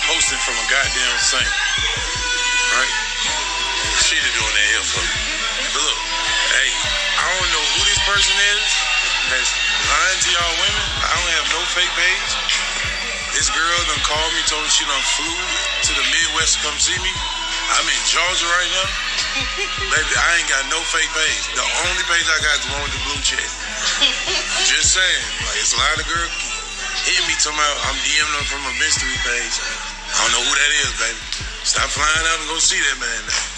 posting from a goddamn saint, right? She doing that here for me. But look, hey, I don't know who this person is that's lying to y'all women. I don't have no fake page. This girl done called me, told me she done flew to the Midwest to come see me. I'm in Georgia right now. Baby, I ain't got no fake page. The only page I got is the one with the blue check. Just saying. Like, it's a lot of girls hitting me talking about I'm DMing them from a mystery page. I don't know who that is, baby. Stop flying out and go see that man now.